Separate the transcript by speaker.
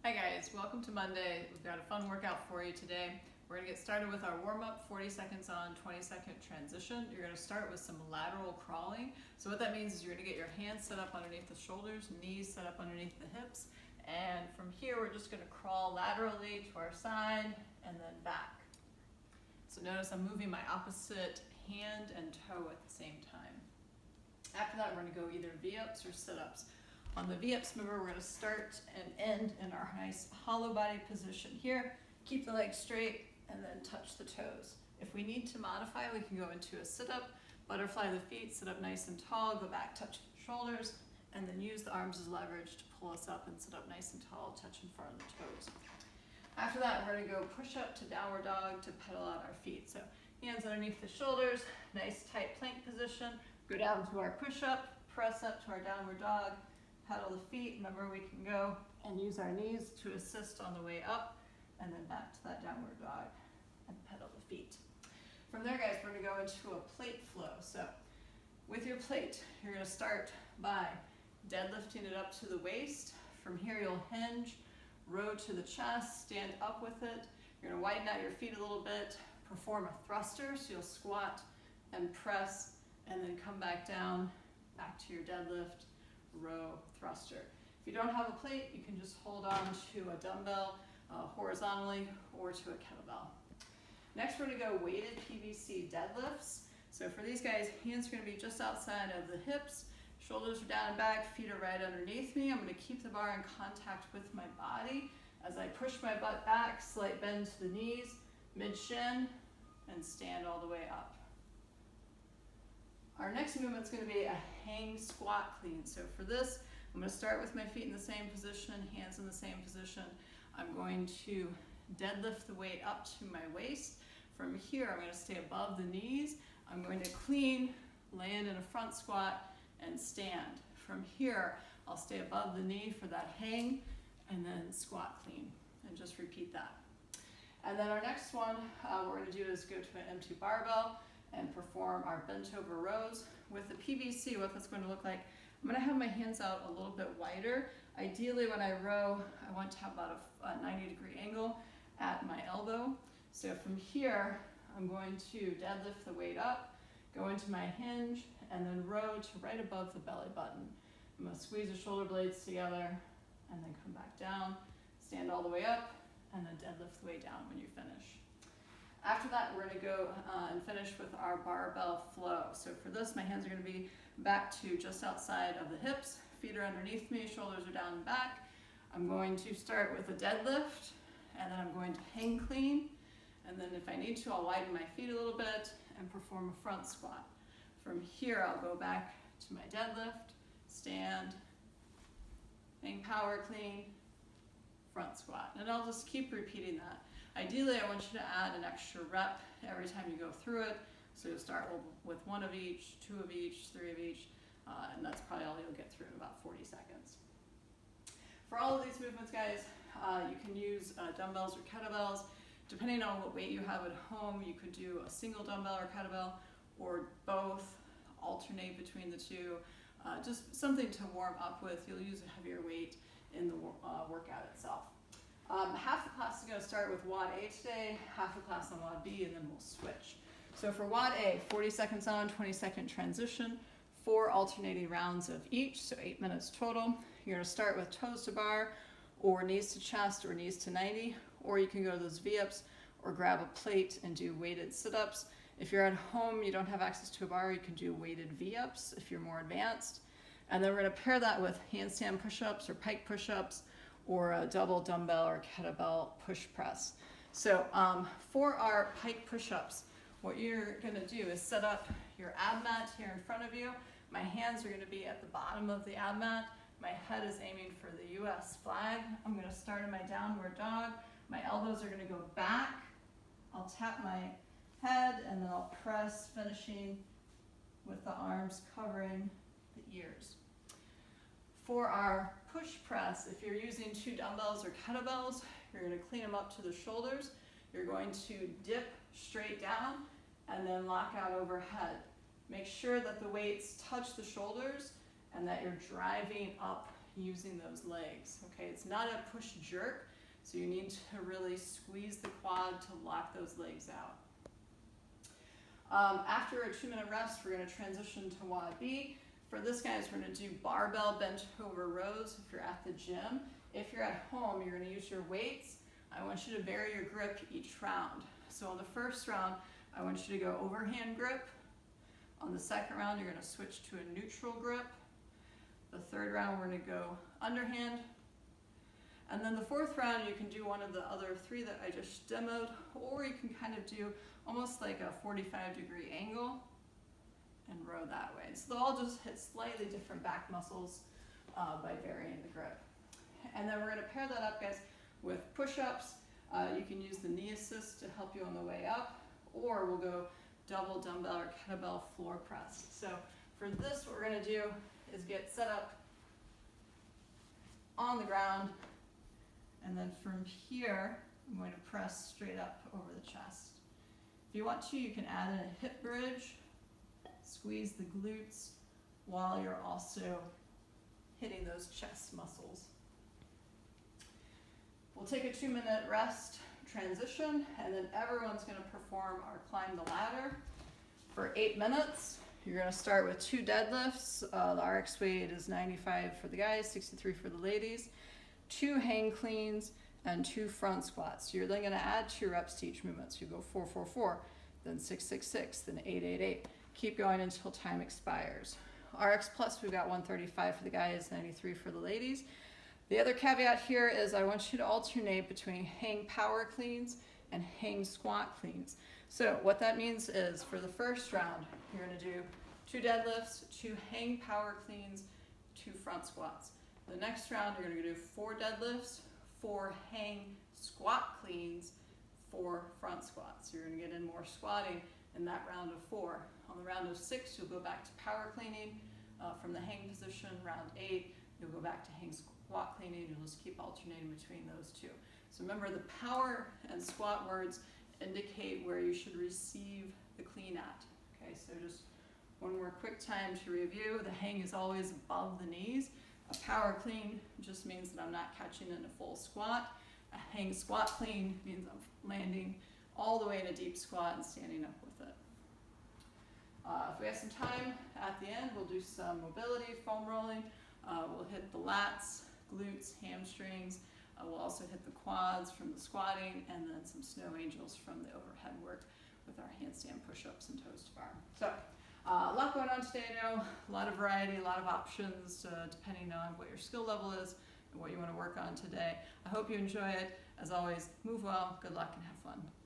Speaker 1: Hi guys, welcome to Monday. We've got a fun workout for you today. We're going to get started with our warm-up, 40 seconds on, 20-second transition. You're going to start with some lateral crawling. So what that means is you're going to get your hands set up underneath the shoulders, knees set up underneath the hips, and from here we're just going to crawl laterally to our side and then back. So notice I'm moving my opposite hand and toe at the same time. After that, we're going to go either V-ups or sit-ups. On the V-ups, remember, we're going to start and end in our nice hollow body position here. Keep the legs straight and then touch the toes. If we need to modify, we can go into a sit-up, butterfly the feet, sit up nice and tall, go back, touch the shoulders, and then use the arms as leverage to pull us up and sit up nice and tall, touch in front of the toes. After that, we're going to go push up to downward dog to pedal out our feet. So hands underneath the shoulders, nice tight plank position, go down to our push-up, press up to our downward dog, pedal the feet. Remember, we can go and use our knees to assist on the way up and then back to that downward dog and pedal the feet. From there, guys, we're going to go into a plate flow. So with your plate, you're going to start by deadlifting it up to the waist. From here, you'll hinge, row to the chest, stand up with it. You're going to widen out your feet a little bit, perform a thruster. So you'll squat and press and then come back down, back to your deadlift, row, thruster. If you don't have a plate, you can just hold on to a dumbbell horizontally or to a kettlebell. Next, we're going to go weighted PVC deadlifts. So for these guys, hands are going to be just outside of the hips, shoulders are down and back, feet are right underneath me. I'm going to keep the bar in contact with my body as I push my butt back, slight bend to the knees, mid-shin, and stand all the way up. Our next movement is going to be a hang squat clean. So for this, I'm going to start with my feet in the same position, hands in the same position. I'm going to deadlift the weight up to my waist. From here, I'm going to stay above the knees. I'm going to clean, land in a front squat, and stand. From here, I'll stay above the knee for that hang, and then squat clean, and just repeat that. And then our next one we're going to do is go to an empty barbell and perform our Bentover Rows. With the PVC, what that's going to look like, I'm going to have my hands out a little bit wider. Ideally, when I row, I want to have about a 90-degree angle at my elbow. So from here, I'm going to deadlift the weight up, go into my hinge, and then row to right above the belly button. I'm going to squeeze the shoulder blades together, and then come back down, stand all the way up, and then deadlift the weight down when you finish. After that, we're going to go and finish with our barbell flow. So for this, my hands are going to be back to just outside of the hips, feet are underneath me, shoulders are down and back. I'm going to start with a deadlift, and then I'm going to hang clean, and then if I need to, I'll widen my feet a little bit and perform a front squat. From here, I'll go back to my deadlift, stand, hang power clean, front squat, and I'll just keep repeating that. Ideally, I want you to add an extra rep every time you go through it. So you'll start with one of each, two of each, three of each, and that's probably all you'll get through in about 40 seconds. For all of these movements, guys, you can use dumbbells or kettlebells. Depending on what weight you have at home, you could do a single dumbbell or kettlebell, or both, alternate between the two. Just something to warm up with. You'll use a heavier weight in the workout itself. Half the class is going to start with WOD A today, half the class on WOD B, and then we'll switch. So for WOD A, 40 seconds on, 20-second transition, 4 alternating rounds of each, so 8 minutes total. You're going to start with toes to bar, or knees to chest, or knees to 90, or you can go to those V-ups, or grab a plate and do weighted sit-ups. If you're at home, you don't have access to a bar, you can do weighted V-ups if you're more advanced. And then we're going to pair that with handstand push-ups or pike push-ups, or a double dumbbell or kettlebell push press. So for our pike push-ups, what you're going to do is set up your ab mat here in front of you. My hands are going to be at the bottom of the ab mat. My head is aiming for the US flag. I'm going to start in my downward dog. My elbows are going to go back. I'll tap my head and then I'll press, finishing with the arms covering the ears. For our push press, if you're using 2 dumbbells or kettlebells, you're going to clean them up to the shoulders. You're going to dip straight down and then lock out overhead. Make sure that the weights touch the shoulders and that you're driving up using those legs, okay? It's not a push jerk, so you need to really squeeze the quad to lock those legs out. After a 2-minute rest, we're going to transition to WOD B. For this, guys, we're going to do Barbell Bentover Rows if you're at the gym. If you're at home, you're going to use your weights. I want you to vary your grip each round. So on the first round, I want you to go overhand grip. On the second round, you're going to switch to a neutral grip. The third round, we're going to go underhand. And then the fourth round, you can do one of the other 3 that I just demoed, or you can kind of do almost like a 45-degree angle and row that way. So they'll all just hit slightly different back muscles by varying the grip. And then we're going to pair that up, guys, with push-ups. You can use the knee assist to help you on the way up, or we'll go double dumbbell or kettlebell floor press. So for this, what we're going to do is get set up on the ground, and then from here, I'm going to press straight up over the chest. If you want to, you can add in a hip bridge, squeeze the glutes while you're also hitting those chest muscles. We'll take a 2-minute rest, transition, and then everyone's going to perform our climb the ladder for 8 minutes. You're going to start with 2 deadlifts. The RX weight is 95 for the guys, 63 for the ladies. 2 hang cleans, and 2 front squats. You're then going to add 2 reps to each movement. So you go 4, 4, 4, then 6, 6, 6, then 8, 8, 8. Keep going until time expires. RX plus, we've got 135 for the guys, 93 for the ladies. The other caveat here is I want you to alternate between hang power cleans and hang squat cleans. So what that means is for the first round, you're going to do 2 deadlifts, 2 hang power cleans, 2 front squats. The next round, you're going to do 4 deadlifts, 4 hang squat cleans, 4 front squats. So you're going to get in more squatting in that round of 4. On the round of 6, you'll go back to power cleaning from the hang position. Round 8, you'll go back to hang squat cleaning. You'll just keep alternating between those 2. So remember, the power and squat words indicate where you should receive the clean at. Okay, so just one more quick time to review. The hang is always above the knees. A power clean just means that I'm not catching in a full squat. A hang squat clean means I'm landing all the way in a deep squat and standing up with it. If we have some time at the end, we'll do some mobility, foam rolling. We'll hit the lats, glutes, hamstrings. We'll also hit the quads from the squatting, and then some snow angels from the overhead work with our handstand push-ups and toes to bar. So a lot going on today, I know. A lot of variety, a lot of options, depending on what your skill level is and what you want to work on today. I hope you enjoy it. As always, move well, good luck, and have fun.